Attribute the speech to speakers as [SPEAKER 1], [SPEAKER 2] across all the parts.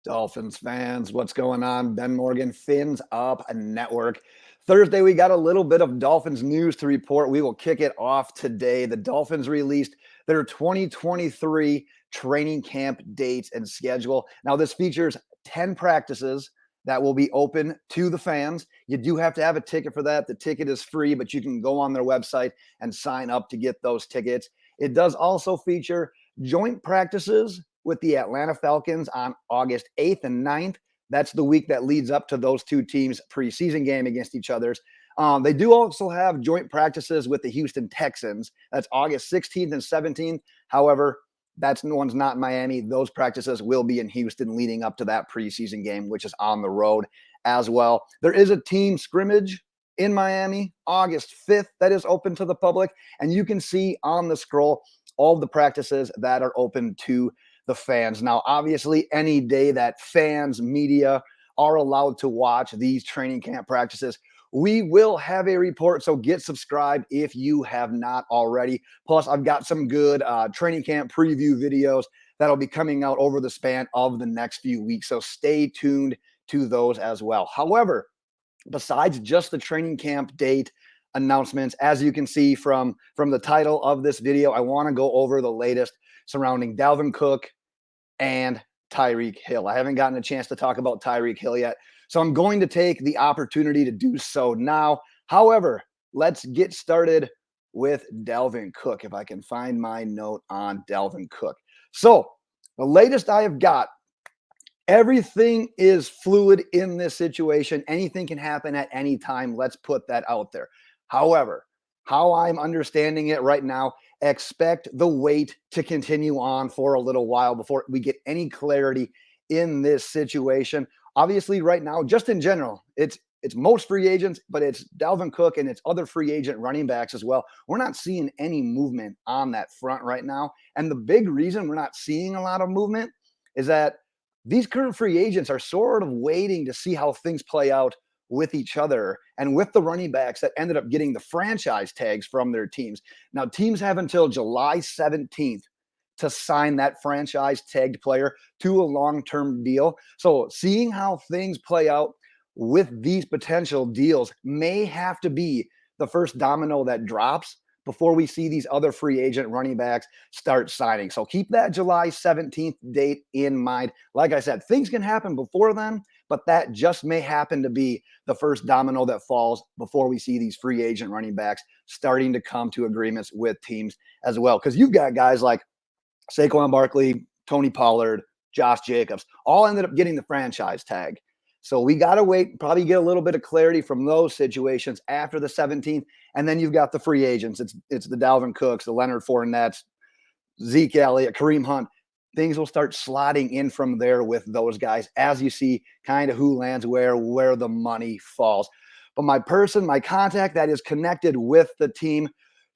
[SPEAKER 1] Dolphins fans, what's going on? Ben Morgan, Fins Up Network. Thursday, we got a little bit of Dolphins news to report. We will kick it off today. The Dolphins released their 2023 training camp dates and schedule. Now, this features 10 practices that will be open to the fans. You do have to have a ticket for that. The ticket is free, but you can go on their website and sign up to get those tickets. It does also feature joint practices with the Atlanta Falcons on August 8th and 9th. That's the week that leads up to those two teams' preseason game against each other's. They do also have joint practices with the Houston Texans. That's August 16th and 17th. However, that's one's not in Miami. Those practices will be in Houston leading up to that preseason game, which is on the road as well. There is a team scrimmage in Miami, August 5th, that is open to the public. And you can see on the scroll all of the practices that are open to the fans. Now, obviously, any day that fans, media are allowed to watch these training camp practices, we will have a report. So get subscribed if you have not already. Plus, I've got some good training camp preview videos that'll be coming out over the span of the next few weeks. So stay tuned to those as well. However, besides just the training camp date announcements, as you can see from the title of this video, I want to go over the latest surrounding Dalvin Cook and Tyreek Hill. I haven't gotten a chance to talk about Tyreek Hill yet, so I'm going to take the opportunity to do so now. However, let's get started with Dalvin Cook, if I can find my note on Dalvin Cook. So the latest I have got, everything is fluid in this situation. Anything can happen at any time. Let's put that out there. However, how I'm understanding it right now, expect the wait to continue on for a little while before we get any clarity in this situation. Obviously, right now, just in general, it's most free agents, but it's Dalvin Cook and it's other free agent running backs as well. We're not seeing any movement on that front right now. And the big reason we're not seeing a lot of movement is that these current free agents are sort of waiting to see how things play out with each other and with the running backs that ended up getting the franchise tags from their teams. Now, teams have until July 17th to sign that franchise tagged player to a long-term deal. So seeing how things play out with these potential deals may have to be the first domino that drops before we see these other free agent running backs start signing. So keep that July 17th date in mind. Like I said, things can happen before then, but that just may happen to be the first domino that falls before we see these free agent running backs starting to come to agreements with teams as well. Because you've got guys like Saquon Barkley, Tony Pollard, Josh Jacobs, all ended up getting the franchise tag. So we got to wait, probably get a little bit of clarity from those situations after the 17th. And then you've got the free agents. It's the Dalvin Cooks, the Leonard Fournettes, Zeke Elliott, Kareem Hunt. Things will start slotting in from there with those guys as you see kind of who lands where the money falls. But my contact that is connected with the team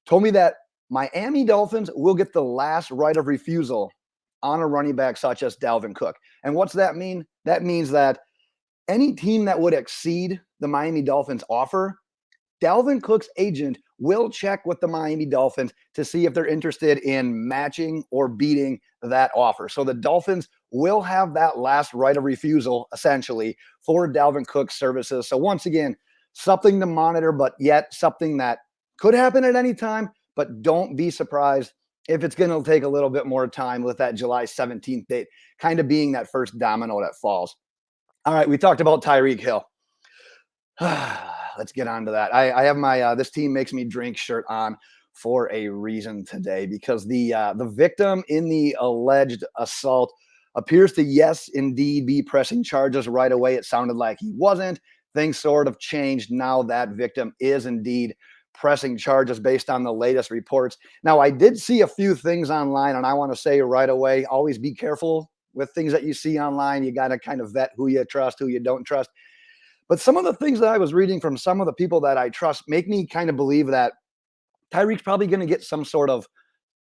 [SPEAKER 1] told me that Miami Dolphins will get the last right of refusal on a running back such as Dalvin Cook. And what's that mean? That means that any team that would exceed the Miami Dolphins offer, Dalvin Cook's agent will check with the Miami Dolphins to see if they're interested in matching or beating that offer. So the Dolphins will have that last right of refusal, essentially, for Dalvin Cook's services. So once again, something to monitor, but yet something that could happen at any time, but don't be surprised if it's going to take a little bit more time with that July 17th date kind of being that first domino that falls. All right, we talked about Tyreek Hill. Let's get on to that. I have my "This Team Makes Me Drink" shirt on for a reason today because the victim in the alleged assault appears to, yes, indeed, be pressing charges right away. It sounded like he wasn't. Things sort of changed. Now that victim is indeed pressing charges based on the latest reports. Now, I did see a few things online, and I want to say right away, always be careful with things that you see online. You got to kind of vet who you trust, who you don't trust. But some of the things that I was reading from some of the people that I trust make me kind of believe that Tyreek's probably going to get some sort of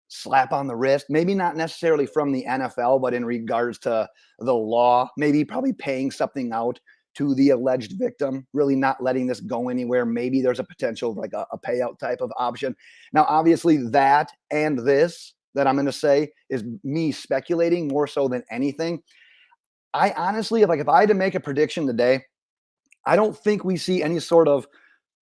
[SPEAKER 1] slap on the wrist, maybe not necessarily from the NFL, but in regards to the law, maybe probably paying something out to the alleged victim, really not letting this go anywhere. Maybe there's a potential like a payout type of option. Now, obviously that and this that I'm going to say is me speculating more so than anything. I honestly, if I had to make a prediction today, I don't think we see any sort of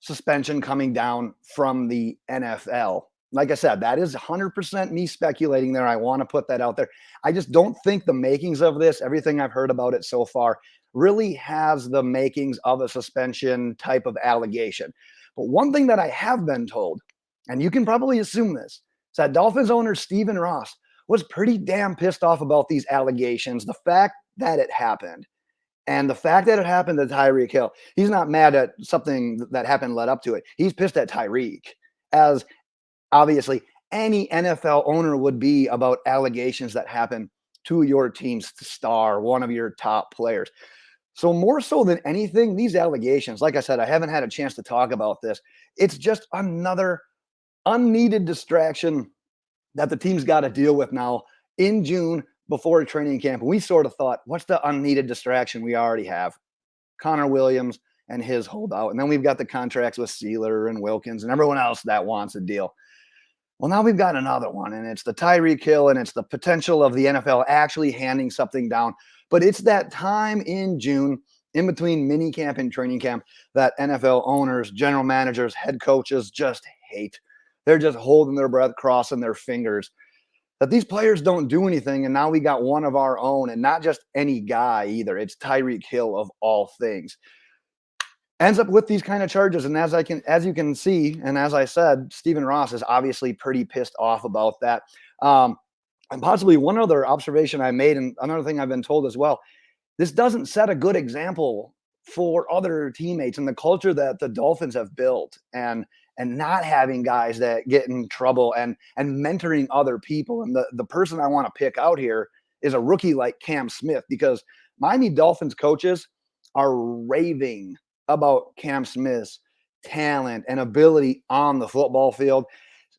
[SPEAKER 1] suspension coming down from the NFL. Like I said, that is 100% me speculating there. I want to put that out there. I just don't think the makings of this, everything I've heard about it so far, really has the makings of a suspension type of allegation. But one thing that I have been told, and you can probably assume this, is that Dolphins owner Stephen Ross was pretty damn pissed off about these allegations, the fact that it happened. And the fact that it happened to Tyreek Hill, he's not mad at something that happened led up to it. He's pissed at Tyreek, as obviously any NFL owner would be about allegations that happen to your team's star, one of your top players. So, more so than anything, these allegations, like I said, I haven't had a chance to talk about this. It's just another unneeded distraction that the team's got to deal with now in June before training camp. We sort of thought, what's the unneeded distraction we already have? Connor Williams and his holdout. And then we've got the contracts with Sealer and Wilkins and everyone else that wants a deal. Well, now we've got another one, and it's the Tyreek Hill, and it's the potential of the NFL actually handing something down. But it's that time in June, in between mini camp and training camp, that NFL owners, general managers, head coaches just hate. They're just holding their breath, crossing their fingers that these players don't do anything. And now we got one of our own, and not just any guy either. It's Tyreek Hill of all things. Ends up with these kind of charges. And as you can see, and as I said, Stephen Ross is obviously pretty pissed off about that. And possibly one other observation I made, and another thing I've been told as well, this doesn't set a good example for other teammates and the culture that the Dolphins have built, and not having guys that get in trouble and mentoring other people. And the person I want to pick out here is a rookie like Cam Smith, because Miami Dolphins coaches are raving about Cam Smith's talent and ability on the football field,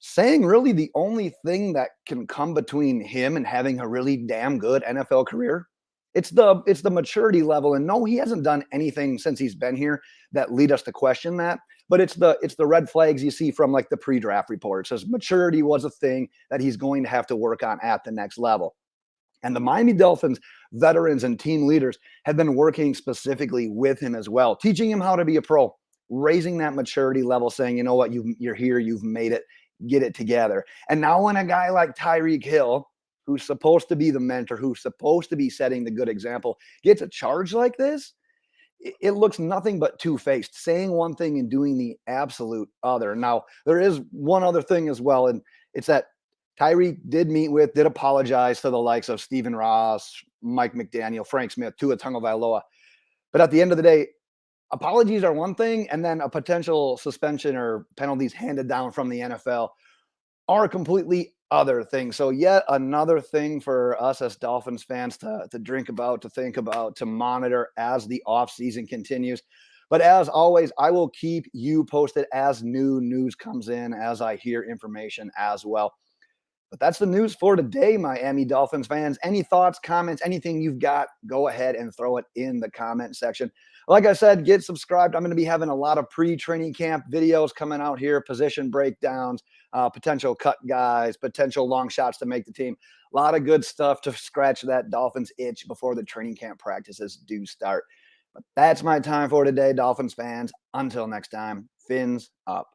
[SPEAKER 1] saying really the only thing that can come between him and having a really damn good NFL career, it's the maturity level. And no, he hasn't done anything since he's been here that lead us to question that. But it's the red flags you see from like the pre-draft reports. Says maturity was a thing that he's going to have to work on at the next level. And the Miami Dolphins veterans and team leaders have been working specifically with him as well, teaching him how to be a pro, raising that maturity level, saying, you know what, you're here, you've made it, get it together. And now when a guy like Tyreek Hill, who's supposed to be the mentor, who's supposed to be setting the good example, gets a charge like this, it looks nothing but two-faced, saying one thing and doing the absolute other. Now, there is one other thing as well, and it's that Tyreek did apologize to the likes of Stephen Ross, Mike McDaniel, Frank Smith, Tua Tagovailoa. But at the end of the day, apologies are one thing, and then a potential suspension or penalties handed down from the NFL are a completely other thing. So yet another thing for us as Dolphins fans to drink about, to think about, to monitor as the offseason continues. But as always, I will keep you posted as new news comes in, as I hear information as well. But that's the news for today, Miami Dolphins fans. Any thoughts, comments, anything you've got, go ahead and throw it in the comment section. Like I said, get subscribed. I'm going to be having a lot of pre-training camp videos coming out here, position breakdowns, potential cut guys, potential long shots to make the team. A lot of good stuff to scratch that Dolphins itch before the training camp practices do start. But that's my time for today, Dolphins fans. Until next time, fins up.